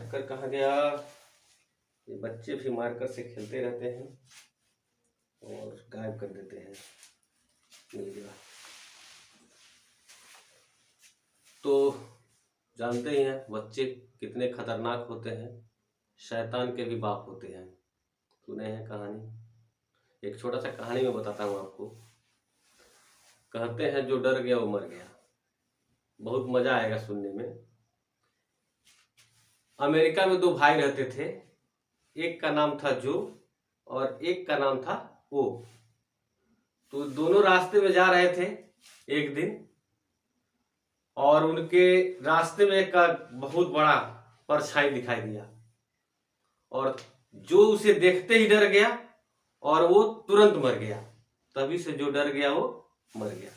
Marker कहाँ गया? ये बच्चे भी मार्कर से खेलते रहते हैं और गायब कर देते हैं। मिल गया। तो जानते ही हैं बच्चे कितने खतरनाक होते हैं, शैतान के भी बाप होते हैं। सुने हैं कहानी? एक छोटा सा कहानी में बताता हूँ आपको। कहते हैं जो डर गया वो मर गया। बहुत मजा आएगा सुनने में। अमेरिका में दो भाई रहते थे, एक का नाम था जो और एक का नाम था ओ। तो दोनों रास्ते में जा रहे थे एक दिन, और उनके रास्ते में एक बहुत बड़ा परछाई दिखाई दिया और जो उसे देखते ही डर गया और वो तुरंत मर गया। तभी से जो डर गया वो मर गया।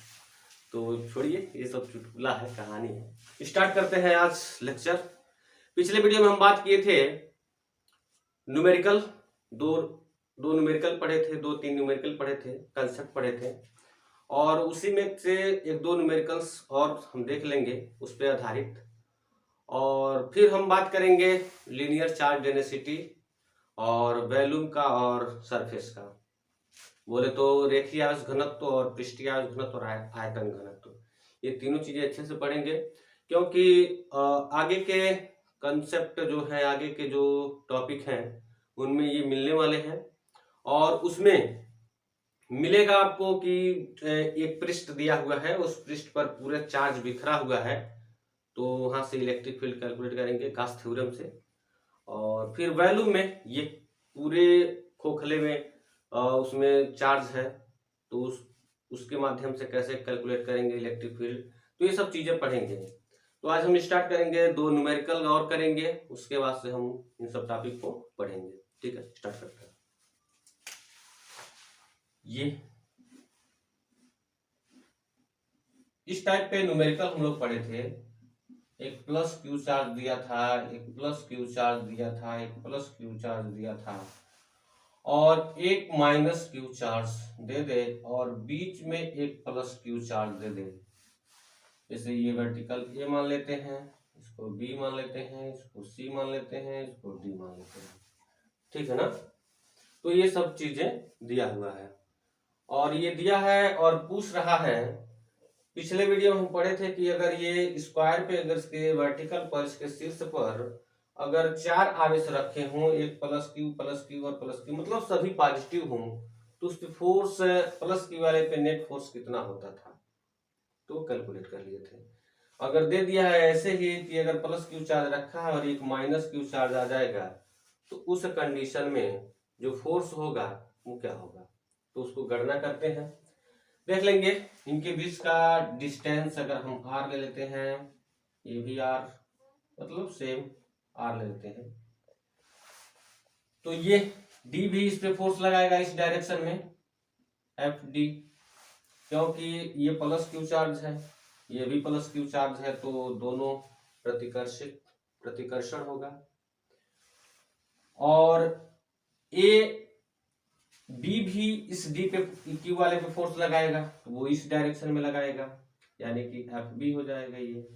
तो छोड़िए, ये सब चुटकुला है, कहानी है। स्टार्ट करते हैं आज लेक्चर। पिछले वीडियो में हम बात किए थे न्यूमेरिकल, दो न्यूमेरिकल पढ़े थे, 2-3 न्यूमेरिकल पढ़े थे, कंसेप्ट पढ़े थे, और उसी में से 1-2 न्यूमेरिकल्स और हम देख लेंगे उस पर आधारित। और फिर हम बात करेंगे लीनियर चार्ज डेंसिटी और वॉल्यूम का और सरफेस का। बोले तो रेखीय आवेश घनत्व और पृष्ठीय आवेश घनत्व और आयतन घनत्व, ये तीनों चीजें अच्छे से पढ़ेंगे, क्योंकि आगे के कंसेप्ट जो है, आगे के जो टॉपिक हैं उनमें ये मिलने वाले हैं। और उसमें मिलेगा आपको कि एक पृष्ठ दिया हुआ है, उस पृष्ठ पर पूरा चार्ज बिखरा हुआ है, तो वहां से इलेक्ट्रिक फील्ड कैलकुलेट करेंगे गाउस थ्योरम से। और फिर वॉल्यूम में ये पूरे खोखले में उसमें चार्ज है, तो उसके माध्यम से कैसे कैलकुलेट करेंगे इलेक्ट्रिक फील्ड, तो ये सब चीजें पढ़ेंगे। तो आज हम स्टार्ट करेंगे, 2 न्यूमेरिकल और करेंगे, उसके बाद से हम इन सब टॉपिक को पढ़ेंगे। ठीक है, स्टार्ट करते हैं। ये इस टाइप पे न्यूमेरिकल हम लोग पढ़े थे। एक प्लस क्यू चार्ज दिया था, एक प्लस क्यू चार्ज दिया था, एक प्लस क्यू चार्ज दिया था, और एक माइनस क्यू चार्ज दे दे, और बीच में एक प्लस क्यू चार्ज दे दे। जैसे ये वर्टिकल ए मान लेते हैं, इसको बी मान लेते हैं, इसको सी मान लेते हैं, इसको डी मान लेते हैं। ठीक है ना? तो ये सब चीजें दिया हुआ है, और ये दिया है और पूछ रहा है। पिछले वीडियो में हम पढ़े थे कि अगर ये स्क्वायर पे, अगर इसके वर्टिकल पर, इसके शीर्ष पर अगर 4 आवेश रखे हों, एक प्लस क्यू और प्लस क्यू, मतलब सभी पॉजिटिव हों, तो उस पे फोर्स प्लस क्यू वाले पे नेट फोर्स कितना होता था, तो कैलकुलेट कर लिए थे। अगर दे दिया है ऐसे ही कि अगर प्लस क्यू चार्ज रखा है और एक माइनस क्यू चार्ज आ जाएगा, तो उस कंडीशन में जो फोर्स होगा वो क्या होगा, तो उसको गणना करते हैं, देख लेंगे। इनके बीच का डिस्टेंस अगर हम r ले लेते हैं, ये भी r, मतलब सेम r ले लेते हैं, तो ये d भी इस पे फोर्स लगाएगा इस डायरेक्शन में, एफ डी, क्योंकि ये प्लस क्यू चार्ज है, ये भी प्लस क्यू चार्ज है, तो दोनों प्रतिकर्षण होगा। और ए बी भी इस डी पे, क्यू वाले पे फोर्स लगाएगा, तो वो इस डायरेक्शन में लगाएगा, यानी कि एफ बी हो जाएगा ये।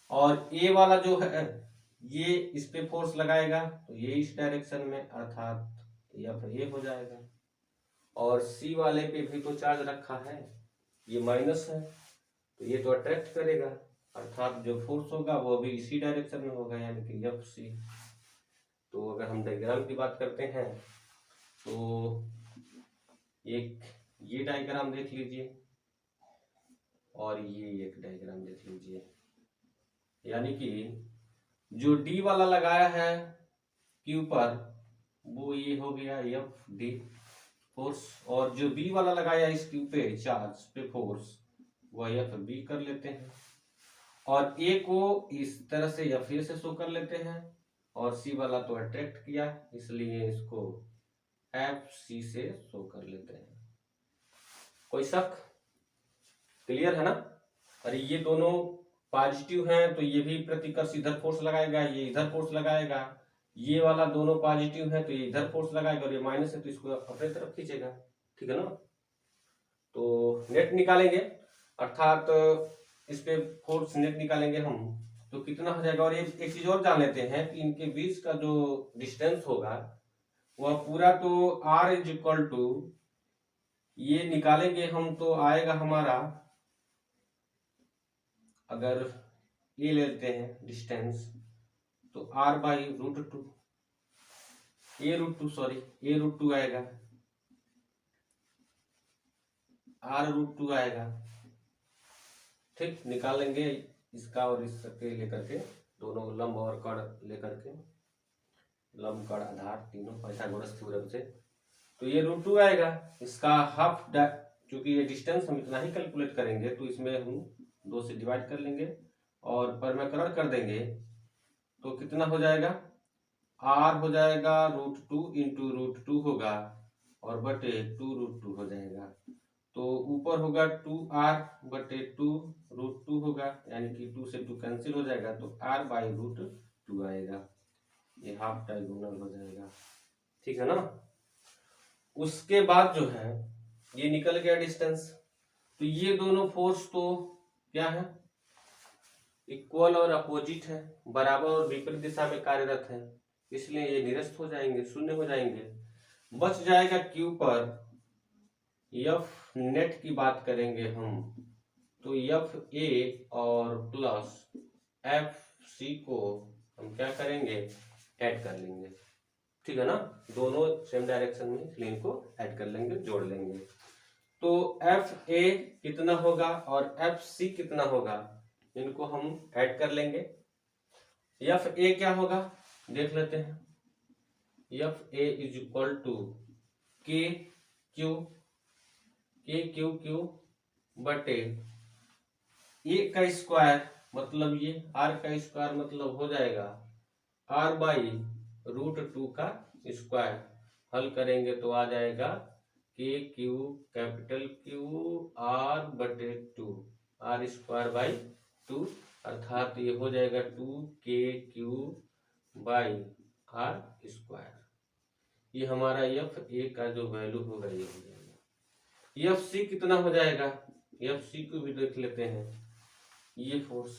और ए वाला जो है ये इस पे फोर्स लगाएगा, तो ये इस डायरेक्शन में, अर्थात एफ ए हो जाएगा। और सी वाले पे भी तो चार्ज रखा है, ये माइनस है, तो ये तो अट्रैक्ट करेगा, अर्थात जो फोर्स होगा वो भी इसी डायरेक्शन में होगा, यानी कि एफ सी। तो अगर हम डायग्राम की बात करते हैं, तो एक ये डायग्राम देख लीजिए और ये एक डायग्राम देख लीजिए, यानी कि जो डी वाला लगाया है क्यू पर, वो ये हो गया एफ डी फोर्स, और जो बी वाला लगाया इस क्यू पे चार्ज पे फोर्स, वो एफ बी कर लेते हैं, और ए को इस तरह से एफ ए से शो कर लेते हैं, और सी वाला तो अट्रैक्ट किया, इसलिए इसको एफ सी से शो कर लेते हैं। कोई शक? क्लियर है ना? और ये दोनों पॉजिटिव हैं, तो ये भी प्रतिकर्ष इधर फोर्स लगाएगा, ये इधर फोर्स लगाएगा, ये वाला दोनों पॉजिटिव है तो ये इधर फोर्स लगाएगा, और ये माइनस है तो इसको अपने तरफ खींचेगा। ठीक है ना? तो नेट निकालेंगे, अर्थात इस पे फोर्स नेट निकालेंगे हम, तो कितना हो जाएगा। और एक चीज और जान लेते हैं कि इनके बीच का जो डिस्टेंस होगा वह पूरा तो r इज इक्वल टू, ये निकालेंगे हम तो आएगा हमारा, अगर ये लेते हैं डिस्टेंस तो r by root two, A root two आएगा, r रूट टू आएगा। ठीक, निकाल लेंगे इसका और इसके लेकर के, दोनों लंब और कड़ लेकर के, लंब कड़ आधार तीनों पाइथागोरस थ्योरम से, तो ये रूट टू आएगा। इसका हाफ, क्योंकि ये डिस्टेंस हम इतना ही कैलकुलेट करेंगे तो इसमें हम 2 से डिवाइड कर लेंगे और परमेकरण कर देंगे तो कितना हो जाएगा, r हो जाएगा root two into root two होगा और बटे 2 रूट टू हो जाएगा। तो ऊपर होगा 2r बटे 2 रूट टू होगा, यानी कि 2 से 2 कैंसिल हो जाएगा तो r बाई रूट टू आएगा। ये हाफ डायगोनल हो जाएगा। ठीक है ना। उसके बाद जो है ये निकल गया डिस्टेंस, तो ये दोनों फोर्स तो क्या है, इक्वल और अपोजिट है, बराबर और विपरीत दिशा में कार्यरत है, इसलिए ये निरस्त हो जाएंगे, शून्य हो जाएंगे। बच जाएगा क्यू पर एफ नेट की बात करेंगे हम, तो एफ ए और प्लस एफ सी को हम क्या करेंगे, ऐड कर लेंगे। ठीक है ना, दोनों सेम डायरेक्शन में, इसलिए इनको ऐड कर लेंगे, जोड़ लेंगे। तो एफ ए कितना होगा और एफ सी कितना होगा, इनको हम ऐड कर लेंगे। एफ ए क्या होगा देख लेते हैं, F A is equal to K Q Q बटे ए का स्क्वायर, मतलब ये आर का स्क्वायर, मतलब हो जाएगा आर बाई रूट टू का स्क्वायर। हल करेंगे तो आ जाएगा के क्यू कैपिटल क्यू आर बटे 2, आर स्क्वायर बाई 2, अर्थात ये हो जाएगा 2 क्यू बाई आर स्क्वायर। ये हमारा एफ ए का जो वैल्यू होगा ये हो जाएगा। एफ सी कितना हो जाएगा, एफ सी को भी देख लेते हैं। ये फोर्स,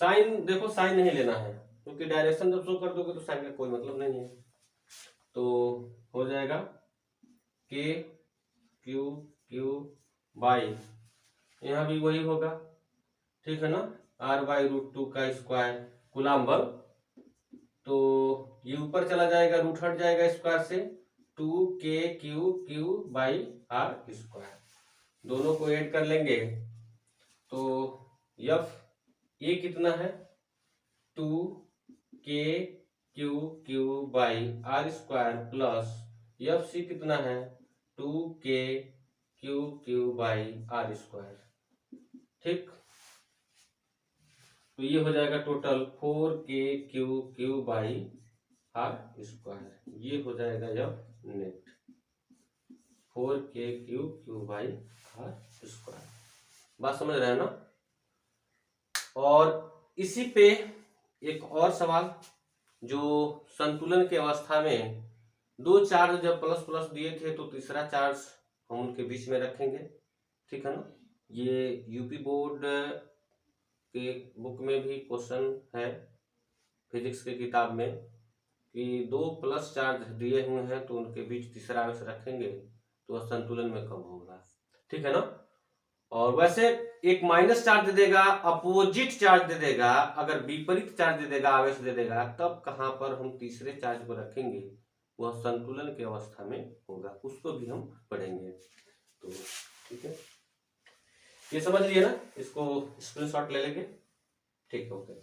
साइन देखो, साइन नहीं लेना है क्योंकि डायरेक्शन जब शो कर दोगे तो साइन का कोई मतलब नहीं है। तो हो जाएगा के क्यू बाई, यहाँ भी वही होगा, ठीक है ना, आर बाई रूट टू का स्क्वायर कूलम बल। तो ये ऊपर चला जाएगा, रूट हट जाएगा स्क्वायर से, 2 क्यू बाई आर स्क्वायर, दोनों को ऐड कर लेंगे तो एफ ए कितना है 2 Q by R square plus F C कितना है 2 क्यू बाई आर स्क्वायर। ठीक, तो ये हो जाएगा total 4 Q by R square, ये हो जाएगा F net 4 Q by R square. बात समझ रहे हैं ना। और इसी पे एक और सवाल, जो संतुलन की अवस्था में 2 चार्ज जब प्लस प्लस दिए थे तो तीसरा चार्ज हम उनके बीच में रखेंगे। ठीक है ना, ये यूपी बोर्ड के बुक में भी क्वेश्चन है, फिजिक्स की किताब में, कि 2 प्लस चार्ज दिए हुए हैं तो उनके बीच तीसरा आवेश रखेंगे तो संतुलन में कब होगा। ठीक है ना। और वैसे एक माइनस चार्ज दे देगा, अपोजिट चार्ज दे देगा, अगर विपरीत चार्ज दे देगा, आवेश दे देगा, तब कहां पर हम तीसरे चार्ज को रखेंगे, वह संतुलन की अवस्था में होगा, उसको भी हम पढ़ेंगे। तो ठीक है, ये समझ लिए ना, इसको स्क्रीनशॉट ले लेंगे। ठीक है, ओके।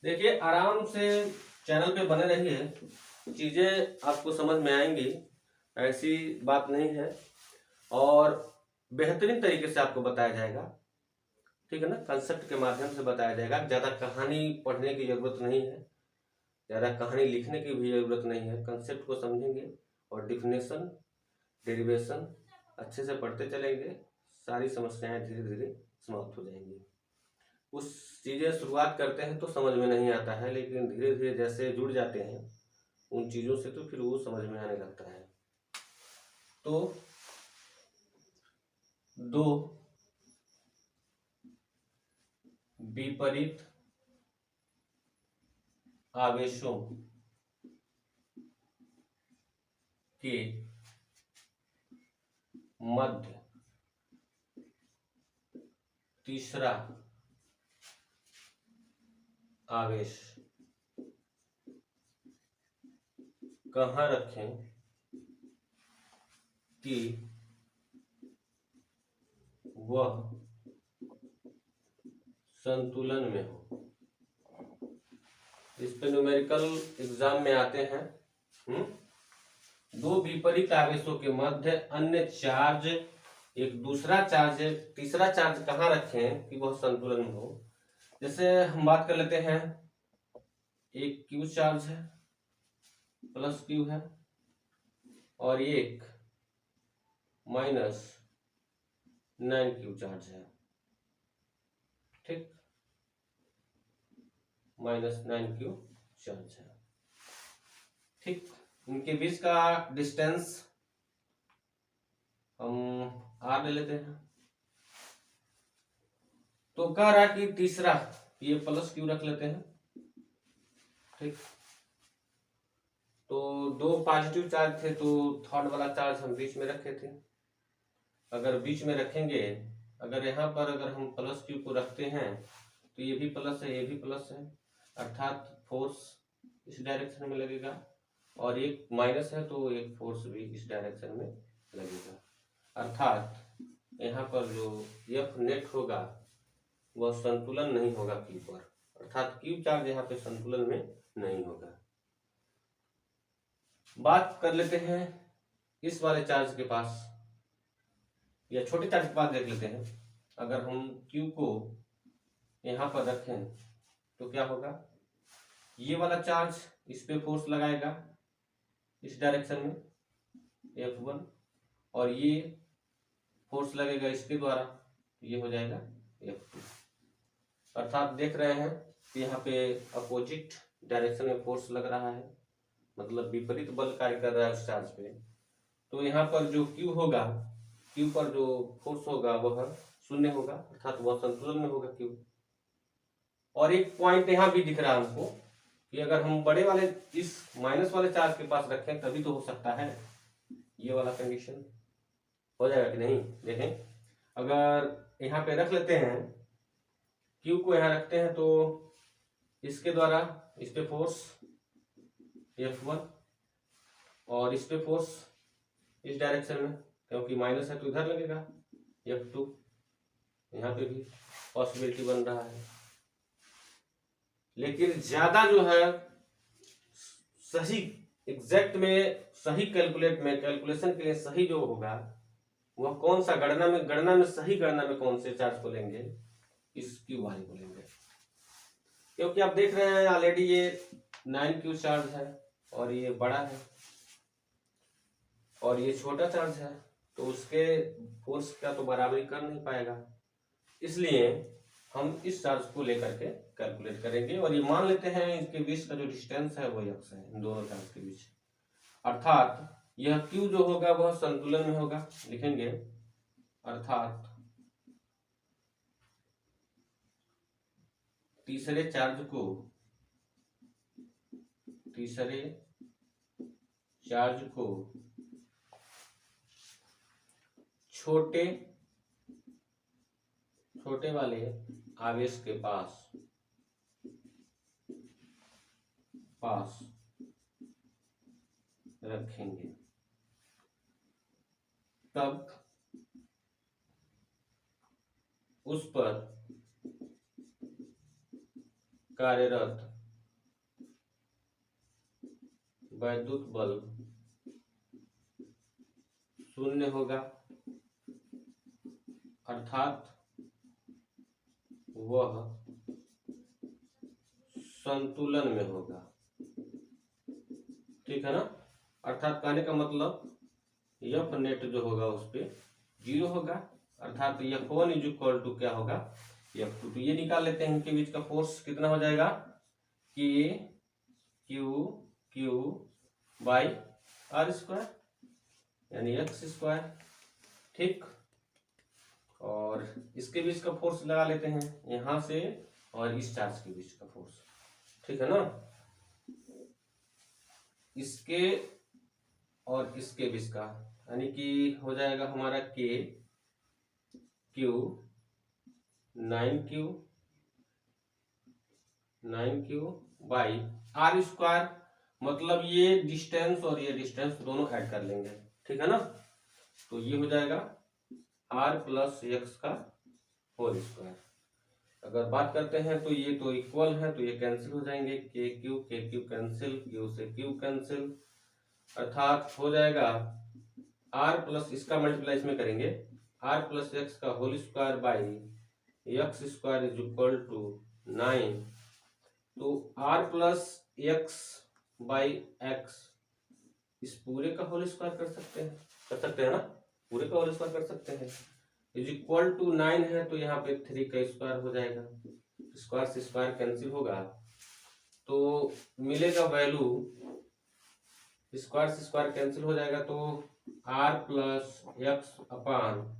देखिए, आराम से चैनल पे बने रहिए, चीजें आपको समझ में आएंगी, ऐसी बात नहीं है, और बेहतरीन तरीके से आपको बताया जाएगा। ठीक है ना, कंसेप्ट के माध्यम से बताया जाएगा। ज्यादा कहानी पढ़ने की जरूरत नहीं है, ज्यादा कहानी लिखने की भी जरूरत नहीं है। कंसेप्ट को समझेंगे और डिफिनेशन, डेरिवेशन अच्छे से पढ़ते चलेंगे, सारी समस्याएं धीरे धीरे समाप्त हो जाएंगी। कुछ चीजें शुरुआत करते हैं तो समझ में नहीं आता है, लेकिन धीरे धीरे जैसे जुड़ जाते हैं उन चीजों से तो फिर वो समझ में आने लगता है। तो दो विपरीत आवेशों के मध्य तीसरा आवेश कहाँ रखें कि वह संतुलन में हो। इस पे न्यूमेरिकल एग्जाम में आते हैं। दो विपरीत आवेशों के मध्य अन्य चार्ज, एक दूसरा चार्ज, तीसरा चार्ज कहाँ रखें कि वह संतुलन में हो। जैसे हम बात कर लेते हैं, एक क्यू चार्ज है, प्लस क्यू है, और एक -9q चार्ज है। ठीक, -9q चार्ज है। ठीक, इनके बीच का डिस्टेंस हम r ले लेते हैं। तो कह रहा कि तीसरा, ये प्लस क्यू रख लेते हैं। ठीक, तो दो पॉजिटिव चार्ज थे तो थर्ड वाला चार्ज हम बीच में रखे थे। अगर बीच में रखेंगे, अगर यहाँ पर अगर हम प्लस क्यू को रखते हैं तो ये भी प्लस है, ये भी प्लस है, अर्थात फोर्स इस डायरेक्शन में लगेगा, और एक माइनस है तो एक फोर्स भी इस डायरेक्शन में लगेगा। अर्थात यहाँ पर जो एफ नेट होगा वह संतुलन नहीं होगा क्यू पर, अर्थात क्यू चार्ज यहाँ पे संतुलन में नहीं होगा। बात कर लेते हैं इस वाले चार्ज के पास, या छोटे चार्ज के पास देख लेते हैं। अगर हम क्यू को यहाँ पर रखें तो क्या होगा, ये वाला चार्ज इस पे फोर्स लगाएगा इस डायरेक्शन में F1, और ये फोर्स लगेगा इसके द्वारा, ये हो जाएगा F2। अर्थात देख रहे हैं कि यहाँ पे अपोजिट डायरेक्शन में फोर्स लग रहा है, मतलब विपरीत बल कार्य कर रहा है उस चार्ज पे। तो यहाँ पर जो Q होगा, Q पर जो फोर्स होगा वह 0 होगा, अर्थात वह संतुलन में होगा Q। और एक पॉइंट यहाँ भी दिख रहा है हमको कि अगर हम बड़े वाले इस माइनस वाले चार्ज के पास रखें तभी तो हो सकता है, ये वाला कंडीशन हो जाएगा कि नहीं। देखें, अगर यहाँ पे रख लेते हैं, Q को यहाँ रखते हैं तो इसके द्वारा इस पे फोर्स F1, और इस पे फोर्स इस डायरेक्शन में, क्योंकि माइनस है तो इधर लगेगा F2। यहाँ पे भी पॉसिबिलिटी बन रहा है, लेकिन ज्यादा जो है सही एग्जैक्ट में सही कैलकुलेशन के लिए सही जो होगा वह कौन सा सही गणना में कौन से चार्ज को लेंगे, इस क्यू वाले को लेंगे। क्योंकि आप देख रहे हैं ऑलरेडी ये 9q चार्ज है और ये बड़ा है और ये छोटा चार्ज है, तो उसके फोर्स का तो बराबरी कर नहीं पाएगा। इसलिए हम इस चार्ज को लेकर के कैलकुलेट करेंगे, और ये मान लेते हैं इसके बीच का जो डिस्टेंस है वो x है, इन दोनों चार्ज के बीच। अर्थात यह q जो होगा वह संतुलन में होगा, लिखेंगे अर्थात तीसरे चार्ज को छोटे वाले आवेश के पास रखेंगे, तब उस पर कार्यरत वैद्युत बल 0 होगा, अर्थात वह संतुलन में होगा। ठीक है ना। अर्थात कहने का मतलब F नेट जो होगा उस पे 0 होगा, अर्थात F1 इज इक्वल टू क्या होगा, F2। तो ये निकाल लेते हैं, इनके बीच का फोर्स कितना हो जाएगा, K Q Q by R square यानी एक्स स्क्वायर। ठीक, और इसके बीच का फोर्स लगा लेते हैं यहां से और इस चार्ज के बीच का फोर्स। ठीक है ना, इसके और इसके बीच का, यानी कि हो जाएगा हमारा के Q 9Q by R square, मतलब ये डिस्टेंस और ये डिस्टेंस दोनों ऐड कर लेंगे। ठीक है ना, तो ये हो जाएगा आर प्लस एक्स का होल स्क्वायर। अगर बात करते हैं तो ये तो इक्वल है, तो ये कैंसिल हो जाएंगे, के क्यू कैंसिल, क्यू से क्यू कैंसिल, अर्थात हो जाएगा आर प्लस, इसका मल्टीप्लाई इसमें करेंगे, आर प्लस एक्स का whole square by X square is equal to 9। तो R plus X by X, इस पूरे का होल स्क्वायर कर सकते हैं ना, पूरे का होल स्क्वायर कर सकते हैं, इज इक्वल टू 9 है, तो यहाँ पे 3 का स्क्वायर हो जाएगा, स्क्वायर से स्क्वायर कैंसिल होगा, तो मिलेगा वैल्यू, स्क्वायर से स्क्वायर कैंसिल हो जाएगा, तो R plus X upon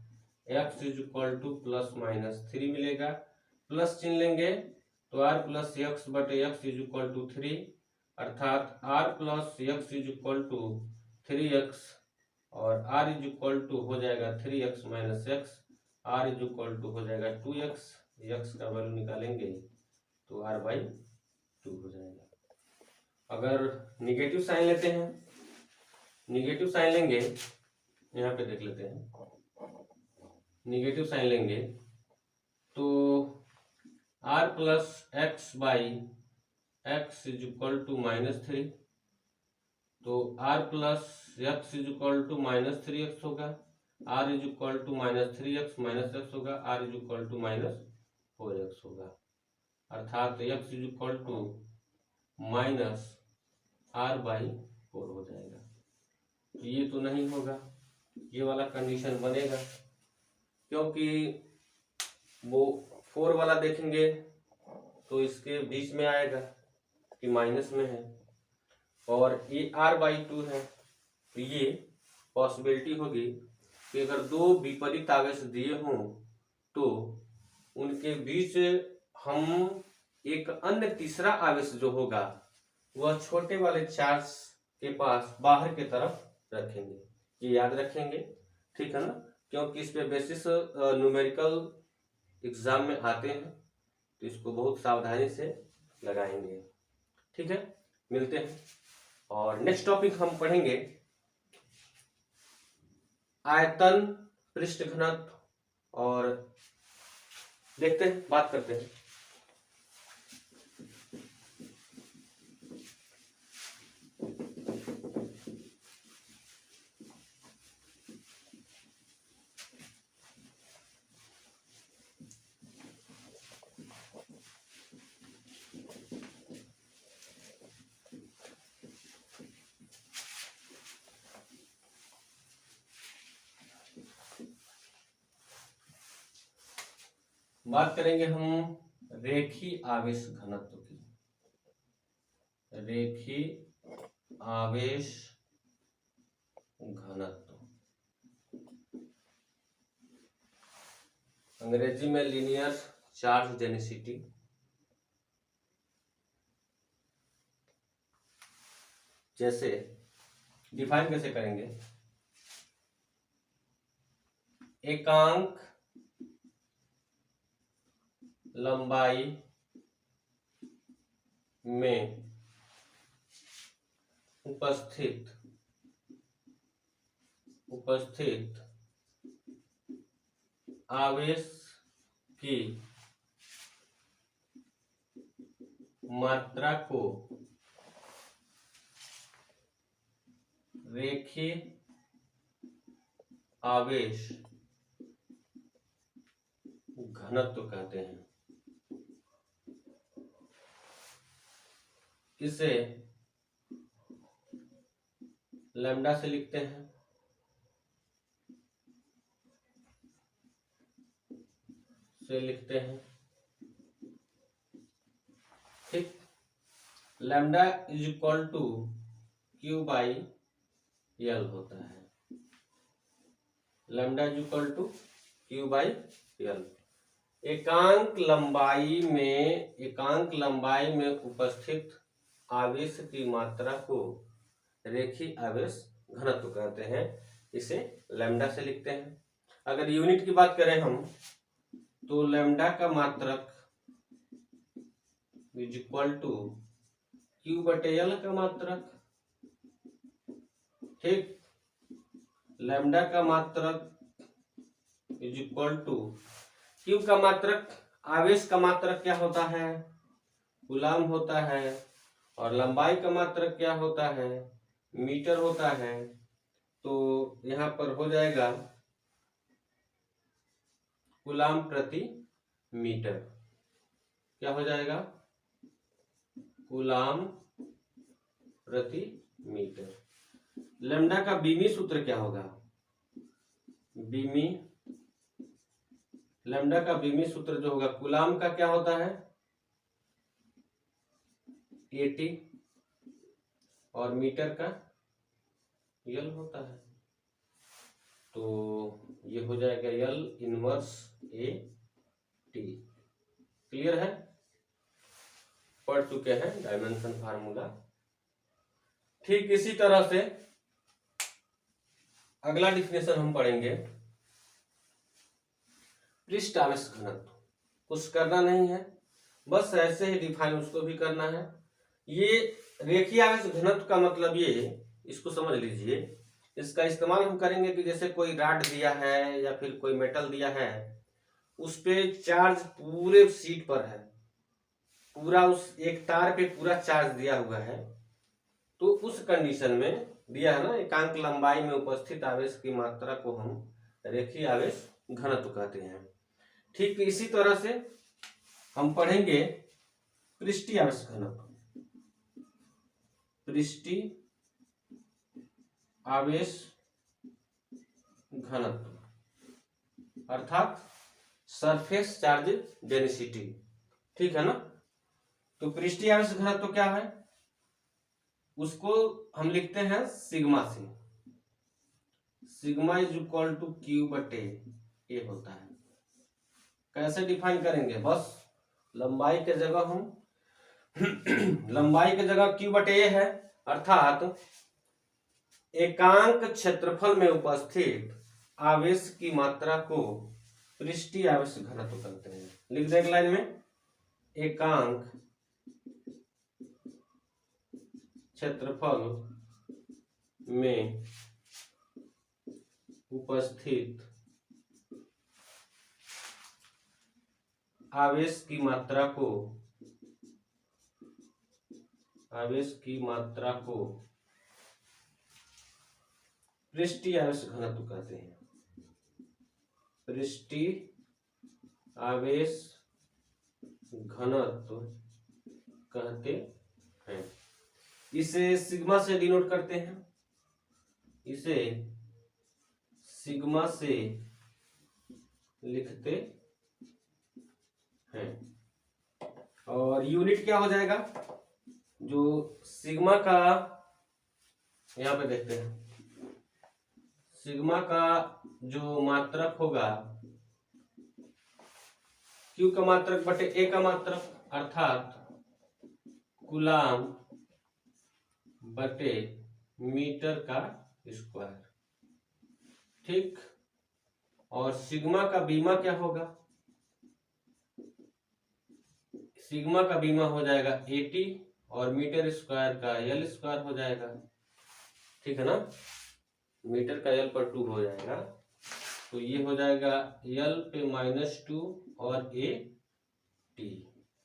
X is equal to plus minus 3 मिलेगा, प्लस चिन्ह लेंगे तो आर प्लस एक्स बटे एक्स इज इक्वल टू 3, अर्थात R plus X is equal to 3x, और आर इज इक्वल टू हो जाएगा 3x minus X, R is equal to हो जाएगा 2x, एक्स का वैल्यू निकालेंगे तो r बाई 2 हो जाएगा। अगर निगेटिव साइन लेते हैं, निगेटिव साइन लेंगे, यहाँ पे देख लेते हैं, निगेटिव साइन लेंगे तो r plus X by X is equal to -3, तो r plus X is equal to -3x होगा, r is equal to -3x minus X होगा, r is equal to -4x होगा, अर्थात x is equal to minus r by 4 हो जाएगा। तो ये तो नहीं होगा, ये वाला कंडीशन बनेगा, क्योंकि वो 4 वाला देखेंगे तो इसके बीच में आएगा कि माइनस में है, और ये r बाई 2 है, तो ये पॉसिबिलिटी होगी कि अगर दो विपरीत आवेश दिए हों तो उनके बीच हम एक अन्य तीसरा आवेश जो होगा वह छोटे वाले चार्ज के पास बाहर की तरफ रखेंगे, ये याद रखेंगे। ठीक है ना, क्योंकि इस पे बेसिस न्यूमेरिकल एग्जाम में आते हैं, तो इसको बहुत सावधानी से लगाएंगे। ठीक है, मिलते हैं, और नेक्स्ट टॉपिक हम पढ़ेंगे आयतन, पृष्ठ घनत्व, और देखते हैं, बात करते हैं। बात करेंगे हम रेखीय आवेश घनत्व की, रेखीय आवेश घनत्व, अंग्रेजी में लीनियर चार्ज डेंसिटी। जैसे डिफाइन कैसे करेंगे, एकांक लंबाई में उपस्थित आवेश की मात्रा को रेखीय आवेश घनत्व कहते हैं। इसे लैम्डा से लिखते हैं, ठीक, lambda is equal to Q by L होता है। Lambda is equal to Q by L. एकांक लंबाई में उपस्थित आवेश की मात्रा को रेखीय आवेश घनत्व कहते हैं। इसे लैम्डा से लिखते हैं। अगर यूनिट की बात करें हम तो लैम्डा का मात्रक इज इक्वल टू क्यू बटे यल का मात्रक। ठीक, लैम्डा का मात्रक इज इक्वल टू क्यू का मात्रक, आवेश का मात्रक क्या होता है, कूलाम होता है, और लंबाई का मात्रक क्या होता है, मीटर होता है। तो यहाँ पर हो जाएगा कूलाम प्रति मीटर। क्या हो जाएगा, कूलाम प्रति मीटर। लैम्डा का बीमी सूत्र क्या होगा, लैम्डा का बीमी सूत्र जो होगा, कूलाम का क्या होता है 80 और मीटर का यल होता है। तो ये हो जाएगा यल इनवर्स ए टी। क्लियर है, पढ़ चुके हैं डायमेंशन फार्मूला। ठीक इसी तरह से अगला डिफिनेशन हम पढ़ेंगे पृष्ठ आवेश घनत्व। कुछ करना नहीं है, बस ऐसे ही डिफाइन उसको भी करना है। ये रेखीय आवेश घनत्व का मतलब ये, इसको समझ लीजिए। इसका इस्तेमाल हम करेंगे कि जैसे कोई रॉड दिया है या फिर कोई मेटल दिया है, उस पे चार्ज पूरे शीट पर है, पूरा उस एक तार पे पूरा चार्ज दिया हुआ है। तो उस कंडीशन में दिया है ना, एकांक लंबाई में उपस्थित आवेश की मात्रा को हम रेखीय आवेश घनत्व कहते हैं। ठीक इसी तरह से हम पढ़ेंगे पृष्ठीय आवेश घनत्व। पृष्ठीय आवेश घनत्व अर्थात सरफेस चार्ज डेंसिटी। ठीक है ना। तो पृष्ठीय आवेश घनत्व क्या है, उसको हम लिखते हैं सिग्मा से। Sigma is equal to Q बटे ए होता है। कैसे डिफाइन करेंगे, बस लंबाई के जगह हम लंबाई के जगह क्यू बटे ए है, अर्थात एकांक क्षेत्रफल में उपस्थित आवेश की मात्रा को पृष्ठीय आवेश घनत्व कहते हैं। लिख दें लाइन में, एकांक क्षेत्रफल में उपस्थित आवेश की मात्रा को पृष्ठीय आवेश घनत्व कहते हैं। पृष्ठीय आवेश घनत्व कहते हैं। इसे सिग्मा से डिनोट करते हैं, इसे सिग्मा से लिखते हैं। और यूनिट क्या हो जाएगा, जो सिग्मा का यहां पे देखते हैं, सिग्मा का जो मात्रक होगा क्यू का मात्रक बटे ए का मात्रक, अर्थात कूलाम बटे मीटर का स्क्वायर। ठीक, और सिग्मा का बीमा क्या होगा, सिग्मा का बीमा हो जाएगा 80 और मीटर स्क्वायर का यल स्क्वायर हो जाएगा। ठीक है ना, मीटर का यल पर 2 हो जाएगा। तो ये हो जाएगा यल पे -2 और ए टी,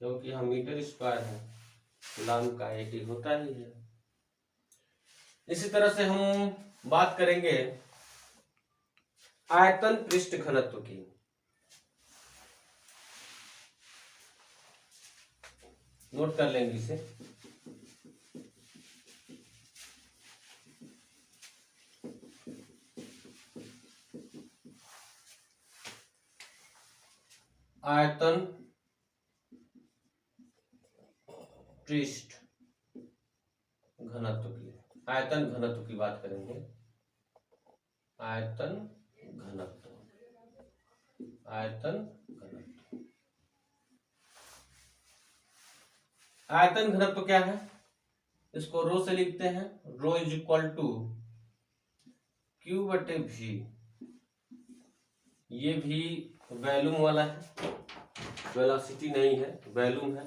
क्योंकि हम मीटर स्क्वायर है, कूलाम का 80 होता ही है। इसी तरह से हम बात करेंगे आयतन पृष्ठ घनत्व की। नोट कर लेंगे इसे। आयतन पृष्ठ घनत्व की, आयतन घनत्व की बात करेंगे। आयतन घनत्व, आयतन घनत्व। आयतन घनत्व क्या है? इसको रो से लिखते हैं। रो इज इक्वल टू Q/V। ये भी वॉल्यूम वाला है, वेलोसिटी नहीं है, वॉल्यूम है,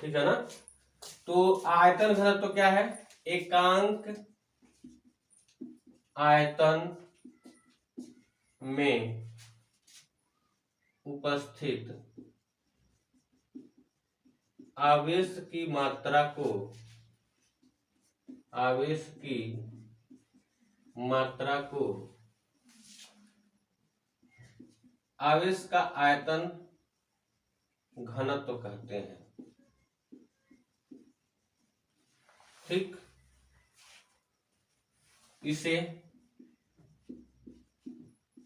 ठीक है ना। तो आयतन घनत्व तो क्या है? एकांक आयतन में उपस्थित आवेश की मात्रा को, आवेश की मात्रा को आवेश का आयतन घनत्व कहते हैं, ठीक। इसे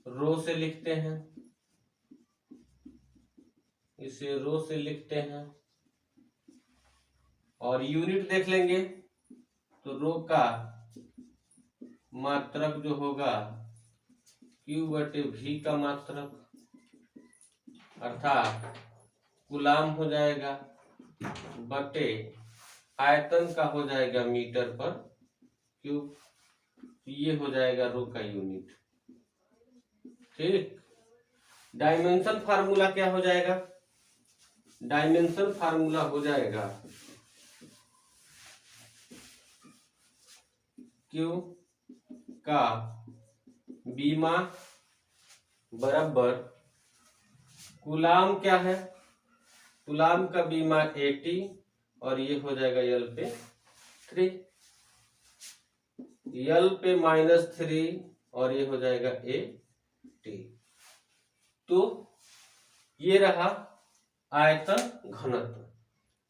रो से लिखते हैं, इसे रो से लिखते हैं। और यूनिट देख लेंगे तो रो का मात्रक जो होगा Q/V का मात्रक, अर्थात कूलाम हो जाएगा, बटे आयतन का हो जाएगा मीटर पर क्यूब। ये हो जाएगा रो का यूनिट, ठीक। डायमेंशन फार्मूला क्या हो जाएगा? डायमेंशन फार्मूला हो जाएगा Q का बीमा बराबर कूलाम क्या है? कूलाम का बीमा 80 और ये हो जाएगा L पे 3, L पे -3 और ये हो जाएगा AT। तो ये रहा आयतन घनत्व।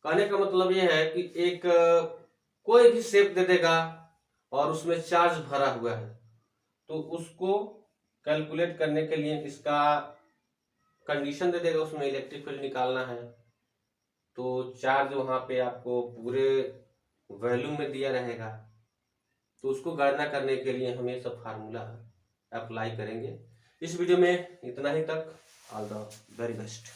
कहने का मतलब ये है कि एक कोई भी शेप दे देगा और उसमें चार्ज भरा हुआ है, तो उसको कैलकुलेट करने के लिए इसका कंडीशन दे देगा, उसमें इलेक्ट्रिक फील्ड निकालना है, तो चार्ज वहां पे आपको पूरे वॉल्यूम में दिया रहेगा, तो उसको गणना करने के लिए हम ये सब फार्मूला अप्लाई करेंगे। इस वीडियो में इतना ही तक। All the very best.